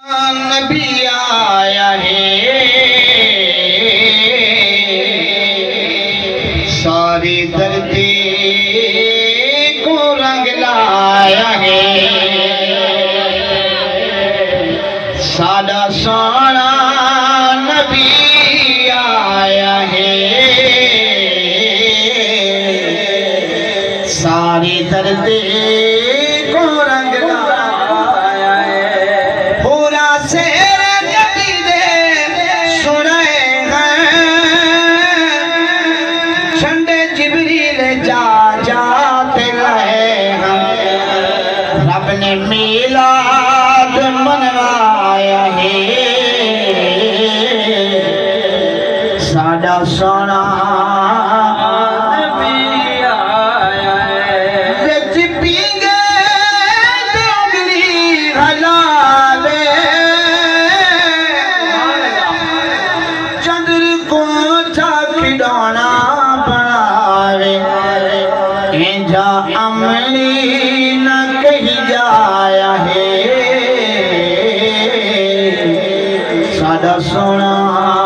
نبی آیا ہے ساری دردی کو رنگ لایا ہے سادہ سونا نبی آیا ہے ساری دردی کو رنگ لایا ہے پورا سیر نبی دے سنے ہیں چنڈے جبریل جا جاتے رہے ہیں رب نے میلاد منوایا ہے سادہ سونا عملی نہ کہی جایا ہے سادہ سونا